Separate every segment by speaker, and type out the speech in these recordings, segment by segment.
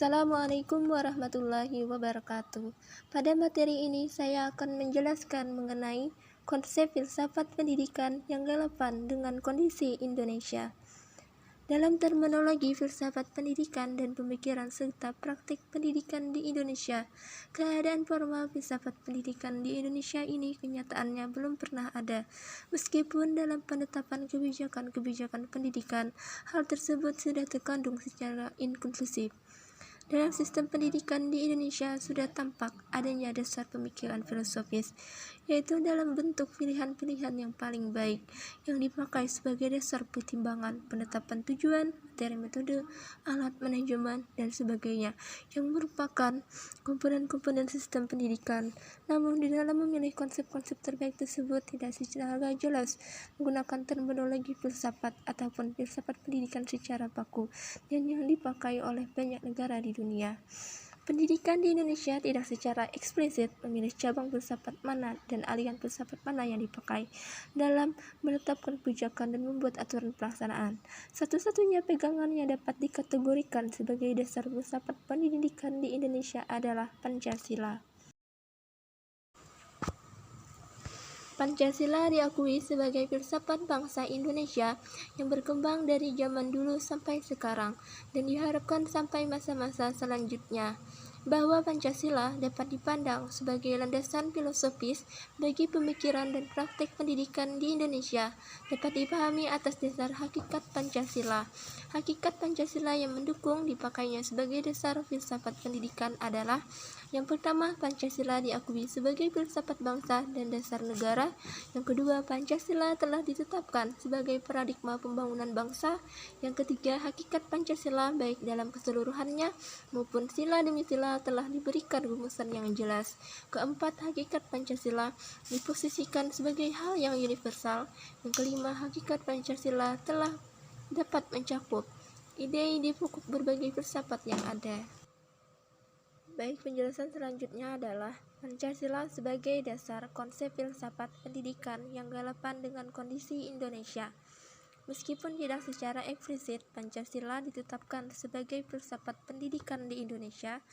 Speaker 1: Assalamualaikum warahmatullahi wabarakatuh. Pada materi ini saya akan menjelaskan mengenai konsep filsafat pendidikan yang relevan dengan kondisi Indonesia. Dalam terminologi filsafat pendidikan dan pemikiran serta praktik pendidikan di Indonesia, keadaan formal filsafat pendidikan di Indonesia ini kenyataannya belum pernah ada. Meskipun dalam penetapan kebijakan-kebijakan pendidikan, hal tersebut sudah terkandung secara inklusif. Dalam sistem pendidikan di Indonesia sudah tampak adanya dasar pemikiran filosofis, yaitu dalam bentuk pilihan-pilihan yang paling baik, yang dipakai sebagai dasar pertimbangan penetapan tujuan, materi metode, alat manajemen, dan sebagainya, yang merupakan komponen-komponen sistem pendidikan. Namun di dalam memilih konsep-konsep terbaik tersebut tidak secara jelas menggunakan terminologi filsafat ataupun filsafat pendidikan secara baku, dan yang dipakai oleh banyak negara di dunia. Pendidikan di Indonesia tidak secara eksplisit memilih cabang filsafat mana dan aliran filsafat mana yang dipakai dalam menetapkan kebijakan dan membuat aturan pelaksanaan. Satu-satunya pegangan yang dapat dikategorikan sebagai dasar filsafat pendidikan di Indonesia adalah Pancasila. Pancasila diakui sebagai filsafat bangsa Indonesia yang berkembang dari zaman dulu sampai sekarang dan diharapkan sampai masa-masa selanjutnya, bahwa Pancasila dapat dipandang sebagai landasan filosofis bagi pemikiran dan praktik pendidikan di Indonesia, dapat dipahami atas dasar hakikat Pancasila. Hakikat Pancasila yang mendukung dipakainya sebagai dasar filsafat pendidikan adalah: yang pertama, Pancasila diakui sebagai filsafat bangsa dan dasar negara. Yang kedua, Pancasila telah ditetapkan sebagai paradigma pembangunan bangsa. Yang ketiga, hakikat Pancasila baik dalam keseluruhannya maupun sila demi sila telah diberikan rumusan yang jelas. Keempat, hakikat Pancasila diposisikan sebagai hal yang universal. Yang kelima, hakikat Pancasila telah dapat mencakup ide-ide pokok berbagai filsafat yang ada. Baik, penjelasan selanjutnya adalah Pancasila sebagai dasar konsep filsafat pendidikan yang relevan dengan kondisi Indonesia. Meskipun tidak secara eksplisit Pancasila ditetapkan sebagai filsafat pendidikan di Indonesia,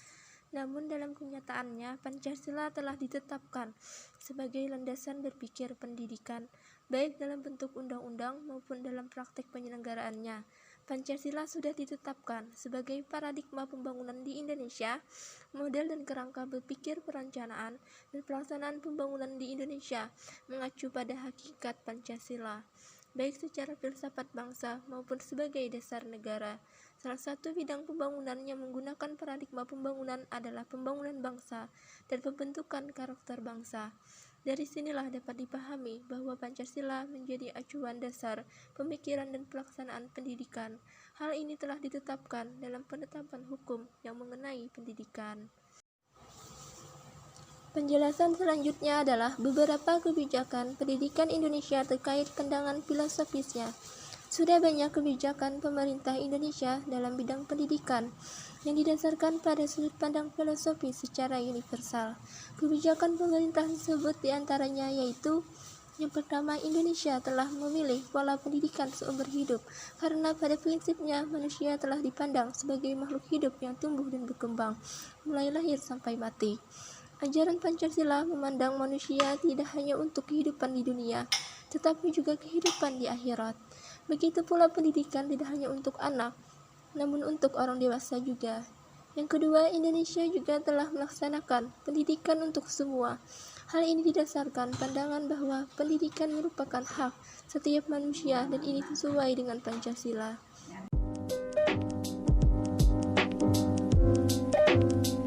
Speaker 1: namun dalam kenyataannya Pancasila telah ditetapkan sebagai landasan berpikir pendidikan, baik dalam bentuk undang-undang maupun dalam praktik penyelenggaraannya. Pancasila sudah ditetapkan sebagai paradigma pembangunan di Indonesia, model dan kerangka berpikir perencanaan dan pelaksanaan pembangunan di Indonesia mengacu pada hakikat Pancasila, baik secara filsafat bangsa maupun sebagai dasar negara. Salah satu bidang pembangunan yang menggunakan paradigma pembangunan adalah pembangunan bangsa dan pembentukan karakter bangsa. Dari sinilah dapat dipahami bahwa Pancasila menjadi acuan dasar pemikiran dan pelaksanaan pendidikan. Hal ini telah ditetapkan dalam penetapan hukum yang mengenai pendidikan. Penjelasan selanjutnya adalah beberapa kebijakan pendidikan Indonesia terkait pandangan filosofisnya. Sudah banyak kebijakan pemerintah Indonesia dalam bidang pendidikan yang didasarkan pada sudut pandang filosofis secara universal. Kebijakan pemerintah tersebut diantaranya yaitu: yang pertama, Indonesia telah memilih pola pendidikan seumur hidup karena pada prinsipnya manusia telah dipandang sebagai makhluk hidup yang tumbuh dan berkembang mulai lahir sampai mati. Ajaran Pancasila memandang manusia tidak hanya untuk kehidupan di dunia, tetapi juga kehidupan di akhirat. Begitu pula pendidikan tidak hanya untuk anak, namun untuk orang dewasa juga. Yang kedua, Indonesia juga telah melaksanakan pendidikan untuk semua. Hal ini didasarkan pandangan bahwa pendidikan merupakan hak setiap manusia dan ini sesuai dengan Pancasila.